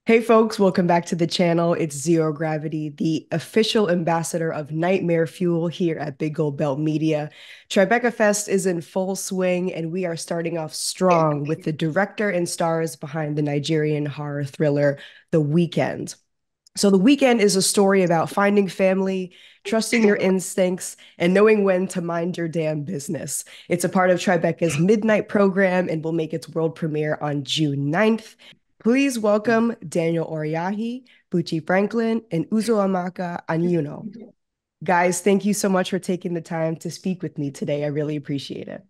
Hey folks, welcome back to the channel. It's Zero Gravity, the official ambassador of Nightmare Fuel here at Big Gold Belt Media. Tribeca Fest is in full swing, and we are starting off strong with the director and stars behind the Nigerian horror thriller, The Weeknd. So, The Weeknd is a story about finding family, trusting your instincts, and knowing when to mind your damn business. It's a part of Tribeca's Midnight program and will make its world premiere on June 9th. Please welcome Daniel Oriahi, Bucci Franklin, and Uzoamaka Aniunoh. Guys, thank you so much for taking the time to speak with me today. I really appreciate it.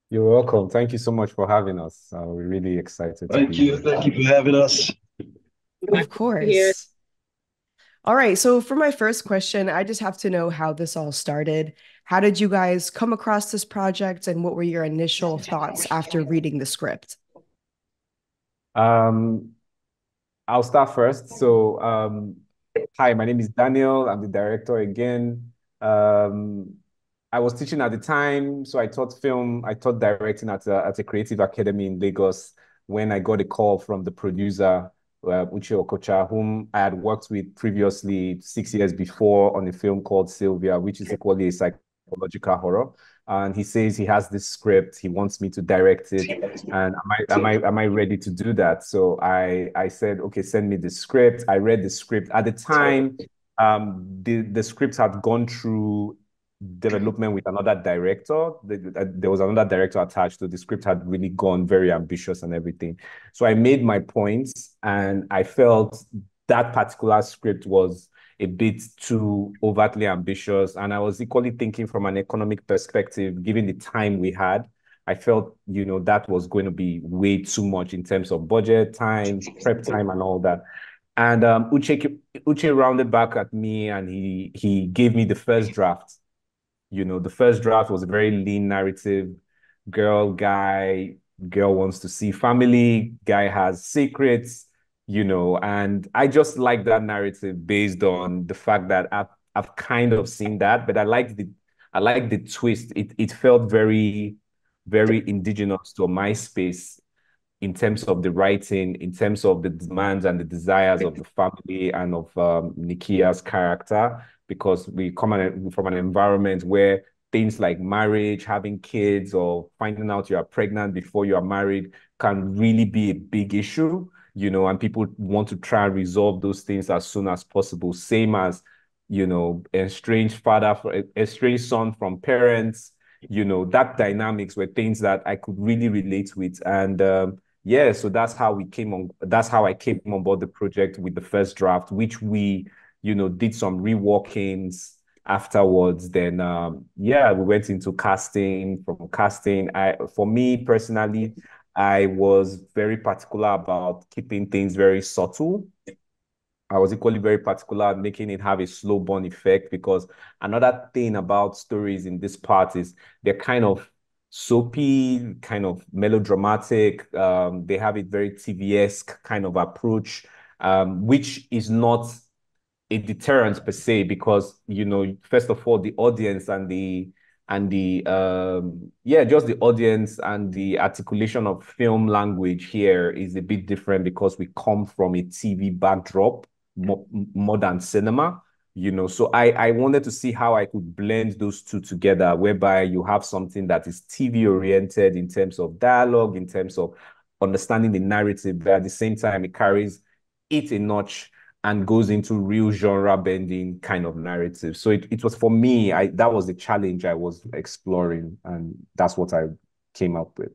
You're welcome. Thank you so much for having us. We're really excited to Thank be you. here. Thank you for having us. Of Here. course. All right, so for my first question, I just have to know how this all started. How did you guys come across this project, and what were your initial thoughts after reading the script? Um, I'll start first. Hi, my name is Daniel. I'm the director again. Um, I was teaching at the time, so I taught film. I taught directing at a creative academy in Lagos when I got a call from the producer, Uche Okocha, whom I had worked with previously 6 years before on a film called Sylvia, which is equally a psychological horror. And he says he has this script. He wants me to direct it, and am I ready to do that? So I said, okay, send me the script. I read the script at the time. The script had gone through development with another director. There was another director attached, so the script had really gone very ambitious and everything. So I made my points, and I felt that particular script was a bit too overtly ambitious. And I was equally thinking from an economic perspective, given the time we had. I felt, that was going to be way too much in terms of budget, time, prep time, and all that. And Uche rounded back at me, and he gave me the first draft. The first draft was a very lean narrative. Girl, guy, girl wants to see family, guy has secrets, and I just like that narrative based on the fact that I've kind of seen that, but I like the twist. It felt very, very indigenous to my space in terms of the writing, in terms of the demands and the desires of the family and of Nikiya's character, because we come from an environment where things like marriage, having kids, or finding out you are pregnant before you are married can really be a big issue, and people want to try and resolve those things as soon as possible. Same as, estranged son from parents, that dynamics were things that I could really relate with. And yeah, so that's how I came on board the project with the first draft, which we, did some reworkings afterwards. Then yeah, we went into casting. From casting, for me personally, I was very particular about keeping things very subtle. I was equally very particular at making it have a slow burn effect, because another thing about stories in this part is they're kind of soapy, kind of melodramatic. They have a very TV-esque kind of approach, which is not a deterrent per se, because first of all, the audience just the audience and the articulation of film language here is a bit different, because we come from a TV backdrop, more than cinema. So I wanted to see how I could blend those two together, whereby you have something that is TV oriented in terms of dialogue, in terms of understanding the narrative, but at the same time it carries it a notch and goes into real genre bending kind of narrative. So it was, for me, that was the challenge I was exploring, and that's what I came up with.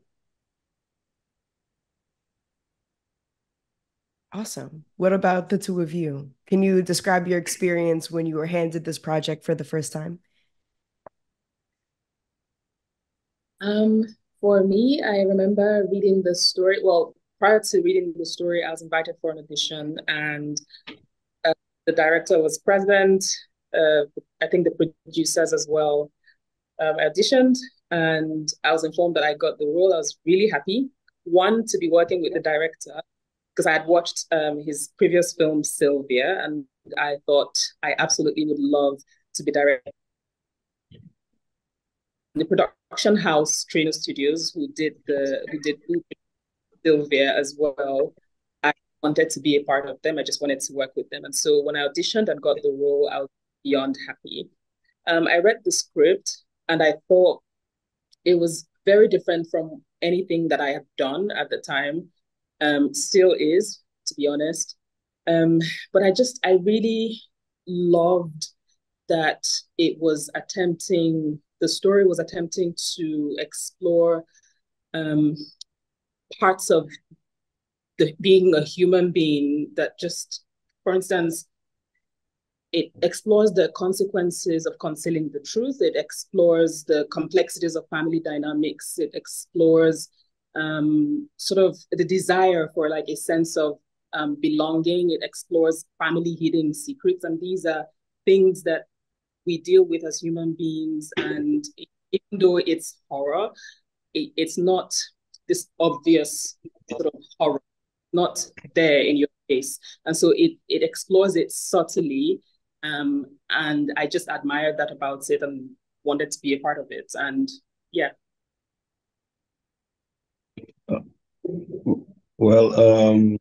Awesome. What about the two of you? Can you describe your experience when you were handed this project for the first time? Um, for me, I remember reading the story. Well, prior to reading the story, I was invited for an audition, and uh, the director was present. Uh, I think the producers as well auditioned, and I was informed that I got the role. I was really happy. One, to be working with the director, because I had watched his previous film, Sylvia, and I thought I absolutely would love to be directing the production house Trino Studios, who did Sylvia as well. I wanted to be a part of them. I just wanted to work with them. And so when I auditioned and got the role, I was beyond happy. I read the script and I thought it was very different from anything that I had done at the time. Still is, to be honest. But I really loved that the story was attempting to explore parts of being a human being that just, for instance, it explores the consequences of concealing the truth. It explores the complexities of family dynamics. It explores sort of the desire for like a sense of belonging. It explores family hidden secrets. And these are things that we deal with as human beings. And even though it's horror, it's not this obvious sort of horror, not there in your face. And so it explores it subtly. And I just admired that about it and wanted to be a part of it. And yeah. Well,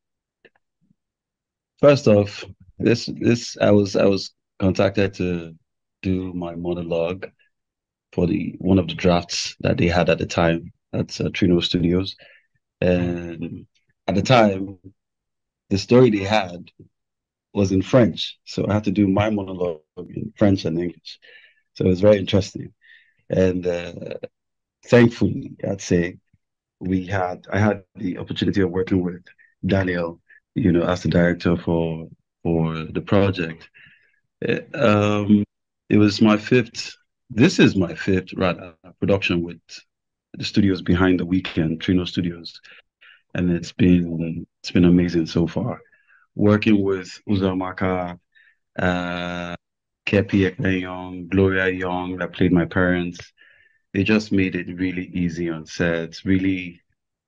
first off, this I was contacted to do my monologue for one of the drafts that they had at the time at Trino Studios, and at the time, the story they had was in French, so I had to do my monologue in French and English. So it was very interesting, and thankfully, I'd say I had the opportunity of working with Daniel, as the director for the project. It was my fifth. This is my fifth rather production with the studios behind the weekend, Trino Studios, and it's been amazing so far. Working with Uzoamaka, Kepi Young, Gloria Young, that played my parents. They just made it really easy on set, really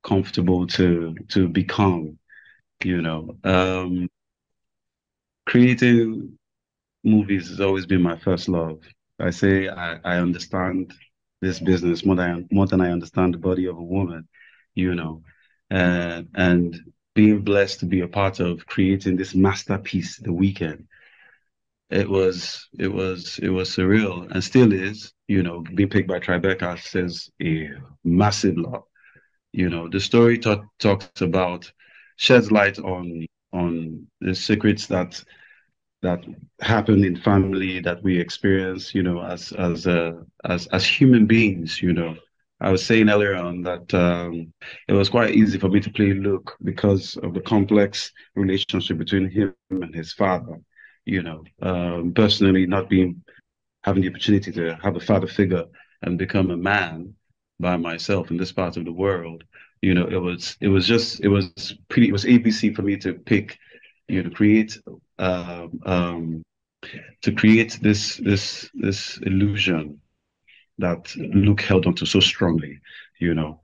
comfortable to become, creating movies has always been my first love. I say I understand this business more than I understand the body of a woman, you know, and being blessed to be a part of creating this masterpiece, The Weekend. It was surreal and still is, being picked by Tribeca says a massive lot. The story talks about, sheds light on the secrets that happen in family that we experience, as human beings. I was saying earlier on that it was quite easy for me to play Luke because of the complex relationship between him and his father. Personally, not being having the opportunity to have a father figure and become a man by myself in this part of the world. It was ABC for me to pick, create to create this illusion that Luke held onto so strongly, and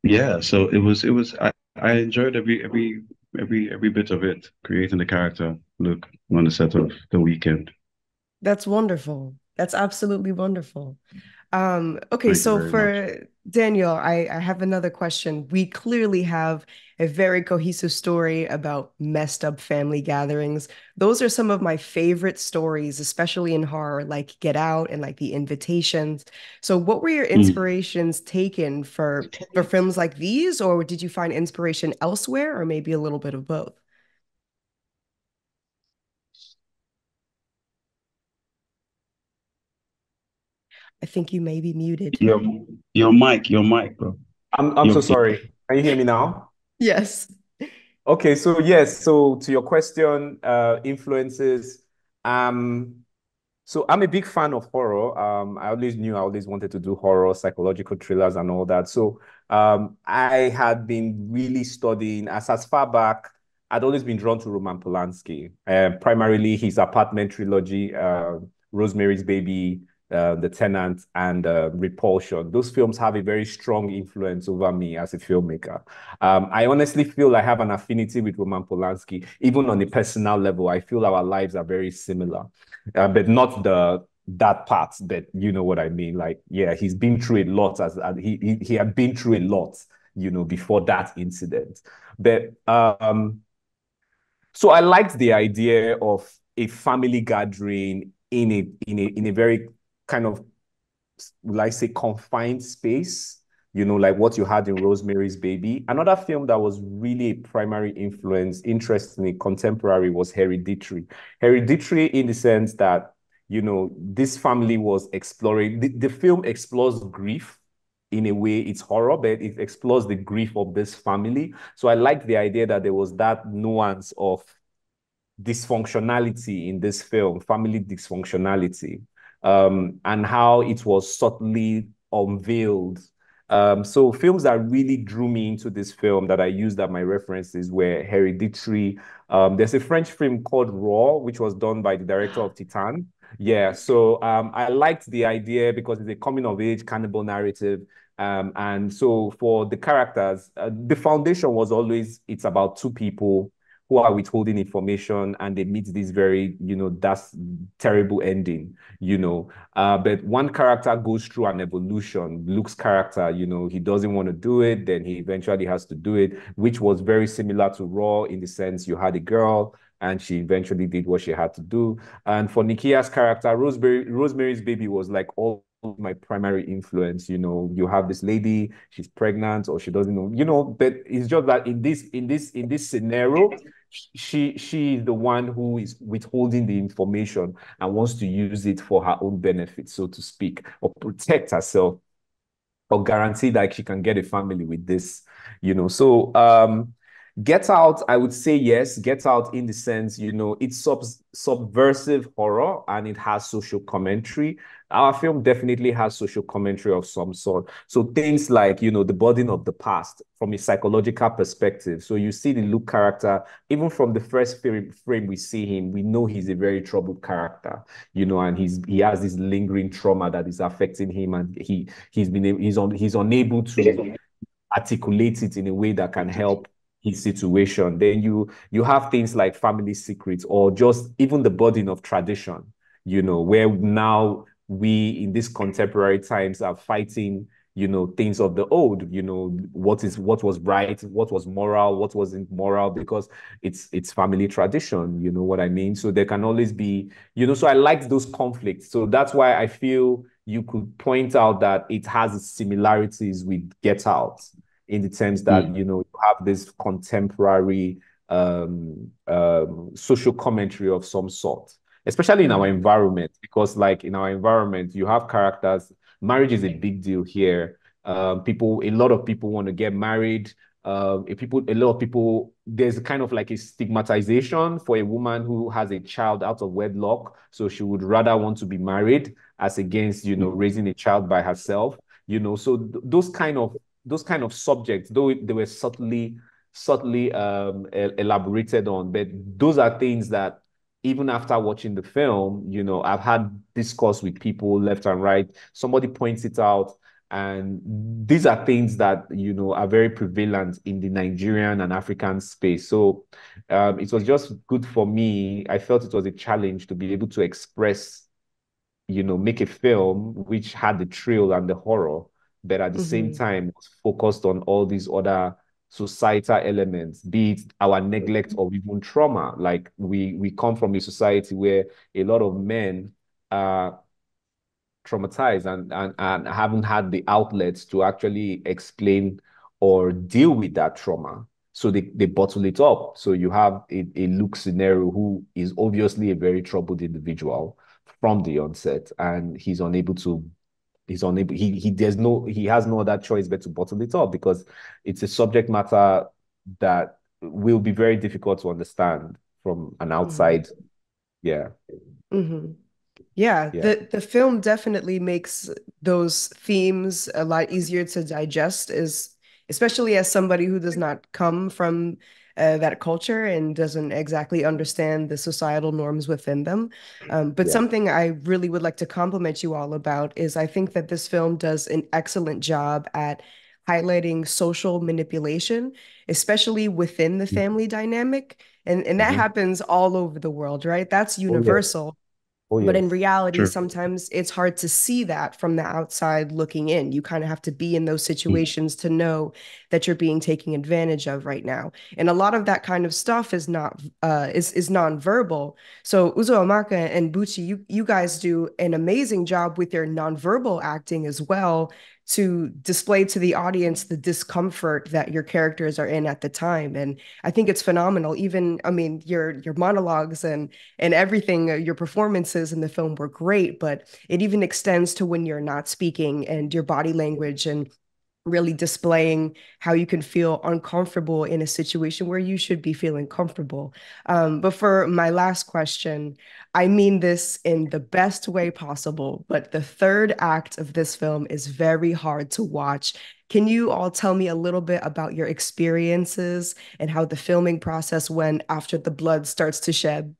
yeah, so I enjoyed every bit of it, creating the character Luke on the set of The Weekend. That's wonderful. That's absolutely wonderful. Okay, Thank you so very much. for Daniel, I have another question. We clearly have a very cohesive story about messed up family gatherings. Those are some of my favorite stories, especially in horror, like Get Out and like The Invitations. So what were your inspirations taken for films like these, or did you find inspiration elsewhere, or maybe a little bit of both? I think you may be muted. Your mic, bro. I'm so sorry. Can you hear me now? Yes. Okay, so yes, so to your question, influences. So I'm a big fan of horror. I always knew I always wanted to do horror, psychological thrillers, and all that. So I had been really studying as far back. I'd always been drawn to Roman Polanski, primarily his apartment trilogy, Rosemary's Baby, The Tenant, and Repulsion. Those films have a very strong influence over me as a filmmaker. I honestly feel I have an affinity with Roman Polanski, even on a personal level. I feel our lives are very similar, but not that part. But you know what I mean. Like, yeah, he's been through a lot. He had been through a lot. before that incident. But so I liked the idea of a family gathering in a very kind of, will I say, confined space, like what you had in Rosemary's Baby. Another film that was really a primary influence, interestingly, contemporary, was Hereditary. Hereditary in the sense that, this family was exploring, the film explores grief in a way. It's horror, but it explores the grief of this family. So I liked the idea that there was that nuance of dysfunctionality in this film, family dysfunctionality, and how it was subtly unveiled. So films that really drew me into this film that I used as my references were Hereditary. There's a French film called Raw, which was done by the director of Titan. Yeah, so I liked the idea because it's a coming of age cannibal narrative. And so for the characters, the foundation was always, it's about two people who are withholding information and they meet this very, that's terrible ending, But one character goes through an evolution. Luke's character, he doesn't want to do it, then he eventually has to do it, which was very similar to Raw in the sense you had a girl and she eventually did what she had to do. And for Nikiya's character, Rosemary's Baby was like all my primary influence. You have this lady, she's pregnant or she doesn't know, but it's just that in this scenario, she is the one who is withholding the information and wants to use it for her own benefit, so to speak, or protect herself, or guarantee that she can get a family with this, So Get Out, I would say yes. Get Out in the sense, it's subversive horror and it has social commentary. Our film definitely has social commentary of some sort. So things like, the burden of the past from a psychological perspective. So you see the Luke character, even from the first frame we see him, we know he's a very troubled character, and he has this lingering trauma that is affecting him, and he's unable to articulate it in a way that can help his situation. Then you have things like family secrets or just even the burden of tradition, where now we in these contemporary times are fighting, things of the old, what was right, what was moral, what wasn't moral, because it's family tradition, you know what I mean? So there can always be, so I like those conflicts. So that's why I feel you could point out that it has similarities with Get Out in the terms that, you have this contemporary social commentary of some sort, especially in our environment, because like in our environment, you have characters. Marriage is a big deal here. A lot of people want to get married. A lot of people, there's kind of like a stigmatization for a woman who has a child out of wedlock. So she would rather want to be married as against, raising a child by herself, so those kind of subjects, though they were subtly elaborated on, but those are things that even after watching the film, I've had discourse with people left and right. Somebody points it out, and these are things that, are very prevalent in the Nigerian and African space. So it was just good for me. I felt it was a challenge to be able to express, make a film which had the thrill and the horror, but at the same time was focused on all these other societal elements, be it our neglect or even trauma. Like we come from a society where a lot of men are traumatized and haven't had the outlets to actually explain or deal with that trauma. So they bottle it up. So you have a Luke scenario who is obviously a very troubled individual from the onset, and he has no other choice but to bottle it up because it's a subject matter that will be very difficult to understand from an outside. Yeah. Yeah, the film definitely makes those themes a lot easier to digest, especially as somebody who does not come from that culture and doesn't exactly understand the societal norms within them. But something I really would like to compliment you all about is I think that this film does an excellent job at highlighting social manipulation, especially within the family dynamic. And that happens all over the world, right? That's Oh, yes. universal. Oh, But in yes. reality, Sure. sometimes it's hard to see that from the outside looking in. You kind of have to be in those situations to know that you're being taken advantage of right now. And a lot of that kind of stuff is not is nonverbal. So Uzoamaka and Bucci, you guys do an amazing job with your nonverbal acting as well to display to the audience the discomfort that your characters are in at the time. And I think it's phenomenal. Even, I mean, your monologues and everything, your performances in the film were great, but it even extends to when you're not speaking and your body language and really displaying how you can feel uncomfortable in a situation where you should be feeling comfortable. But for my last question, I mean this in the best way possible, but the third act of this film is very hard to watch. Can you all tell me a little bit about your experiences and how the filming process went after the blood starts to shed?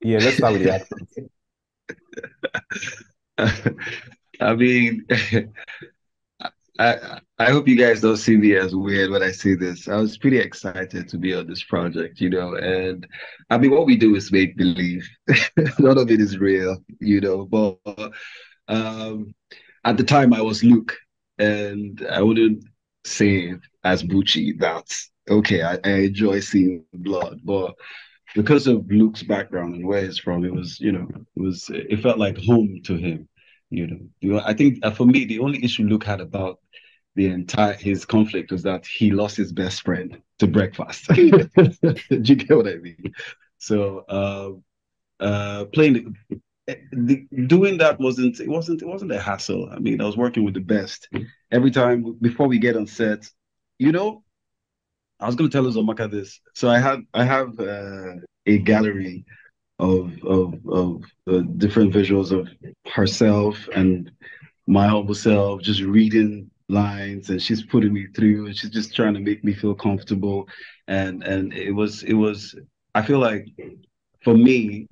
Yeah, let's start with the accent. I mean, I hope you guys don't see me as weird when I say this. I was pretty excited to be on this project, and I mean, what we do is make believe. None of it is real, but um, at the time I was Luke, and I wouldn't say as Bucci that, okay, I enjoy seeing blood, but because of Luke's background and where he's from, it felt like home to him. I think for me, the only issue Luke had about his conflict was that he lost his best friend to breakfast. Do you get what I mean? So playing doing that wasn't a hassle. I mean, I was working with the best. Every time before we get on set, you know, I was going to tell Uzomaka this. So I have a gallery of different visuals of herself and my humble self, just reading lines, and she's putting me through, and she's just trying to make me feel comfortable. And it was. I feel like for me,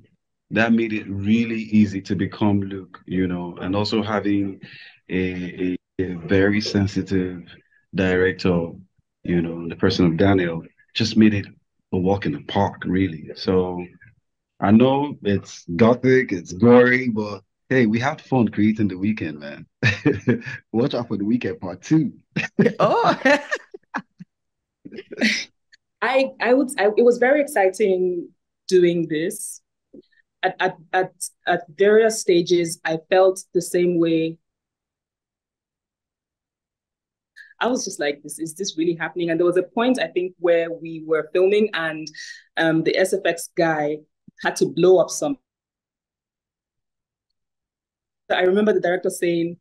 that made it really easy to become Luke, and also having a very sensitive director, the person of Daniel, just made it a walk in the park, really. So I know it's gothic, it's gory, but hey, we had fun creating the weekend, man. Watch out for the weekend part two. Oh, It was very exciting doing this. At various stages, I felt the same way. I was just like, is this really happening? And there was a point, I think, where we were filming and the SFX guy had to blow up some. I remember the director saying,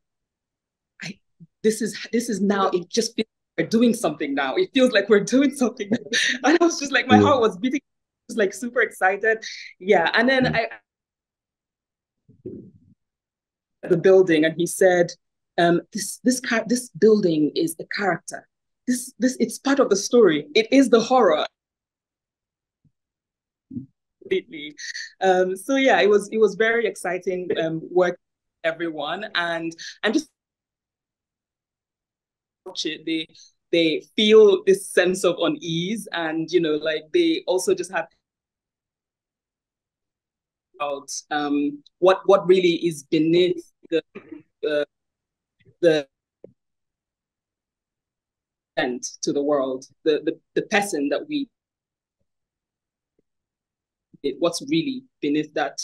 this is now, it just feels like we're doing something now. It feels like we're doing something now. And I was just like, my Yeah. heart was beating. I was like super excited. Yeah. And then the building, and he said, this building is a character. This it's part of the story. It is the horror. Completely. So yeah, it was very exciting work with everyone, and just watch it. They feel this sense of unease, and like they also just have about what really is beneath the the event to the world, the person that we, what's really beneath that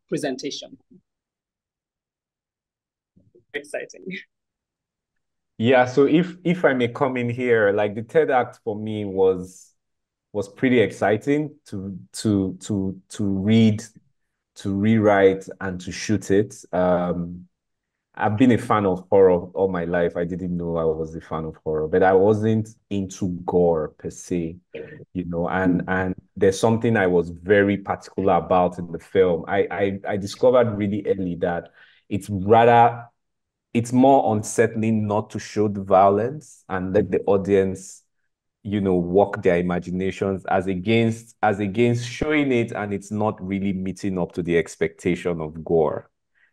presentation. Exciting. Yeah, so if I may come in here, like the third act for me was pretty exciting to read, to rewrite, and to shoot it. I've been a fan of horror all my life. I didn't know I was a fan of horror, but I wasn't into gore per se, and there's something I was very particular about in the film. I discovered really early that it's more unsettling not to show the violence and let the audience, work their imaginations as against showing it and it's not really meeting up to the expectation of gore,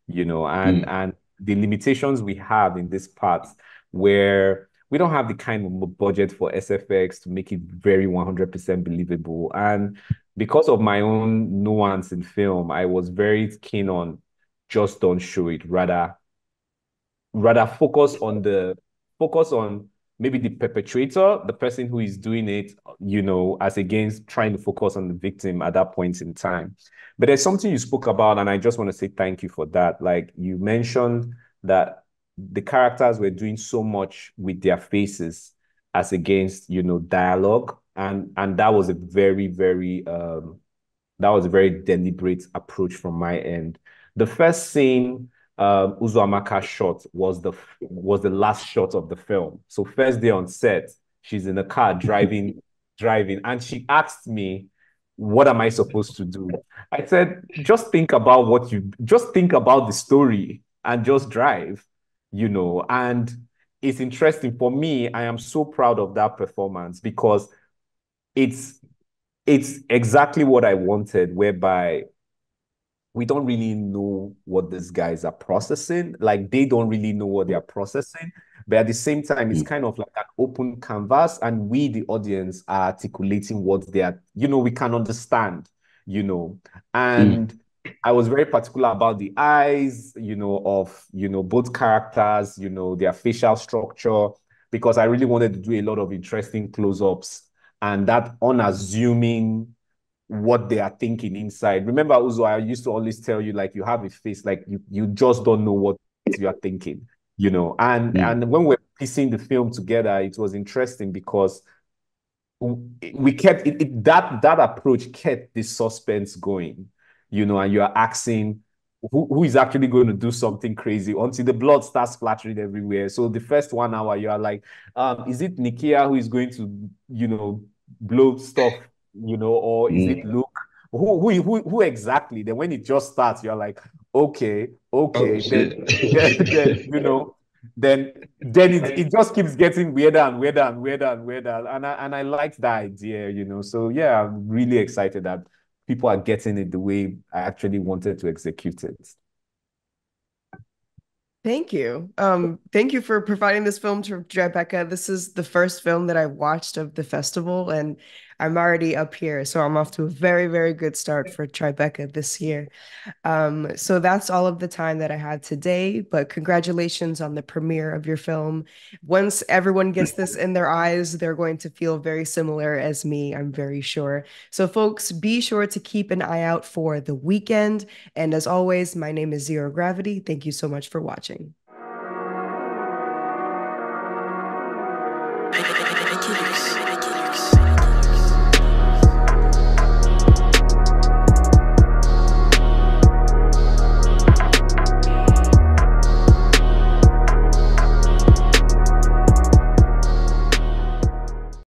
and the limitations we have in this part where we don't have the kind of budget for SFX to make it very 100% believable. And because of my own nuance in film, I was very keen on just don't show it, rather focus on maybe the perpetrator, the person who is doing it, as against trying to focus on the victim at that point in time. But there's something you spoke about, and I just want to say thank you for that. Like you mentioned that the characters were doing so much with their faces as against, dialogue. And that was a very, very that was a very deliberate approach from my end. The first scene Uzoamaka shot was the last shot of the film. So first day on set, she's in the car driving, and she asked me, "What am I supposed to do?" I said, just think about the story and just drive. And it's interesting for me. I am so proud of that performance because it's it's exactly what I wanted, whereby we don't really know what these guys are processing. Like they don't really know what they're processing. But at the same time, it's kind of like an open canvas, and we, the audience, are articulating what they are, we can understand. And I was very particular about the eyes, of, both characters, their facial structure, because I really wanted to do a lot of interesting close-ups and that unassuming what they are thinking inside. Remember, Uzo, I used to always tell you, like, you have a face, like you just don't know what you are thinking. And when we're piecing the film together, it was interesting because we kept that approach kept the suspense going, and you're asking who is actually going to do something crazy until the blood starts splattering everywhere. So the first 1 hour, you are like, is it Nikiya who is going to, blow stuff, or is it Luke? Who exactly? Then when it just starts, you're like, okay, Oh, then, shit. then it just keeps getting weirder and weirder and weirder and weirder. And I liked that idea. So yeah, I'm really excited that people are getting it the way I actually wanted to execute it. Thank you. Thank you for providing this film to Tribeca. This is the first film that I watched of the festival, and I'm already up here. So I'm off to a very, very good start for Tribeca this year. So that's all of the time that I had today, but congratulations on the premiere of your film. Once everyone gets this in their eyes, they're going to feel very similar as me, I'm very sure. So folks, be sure to keep an eye out for The Weekend. And as always, my name is Zero Gravity. Thank you so much for watching.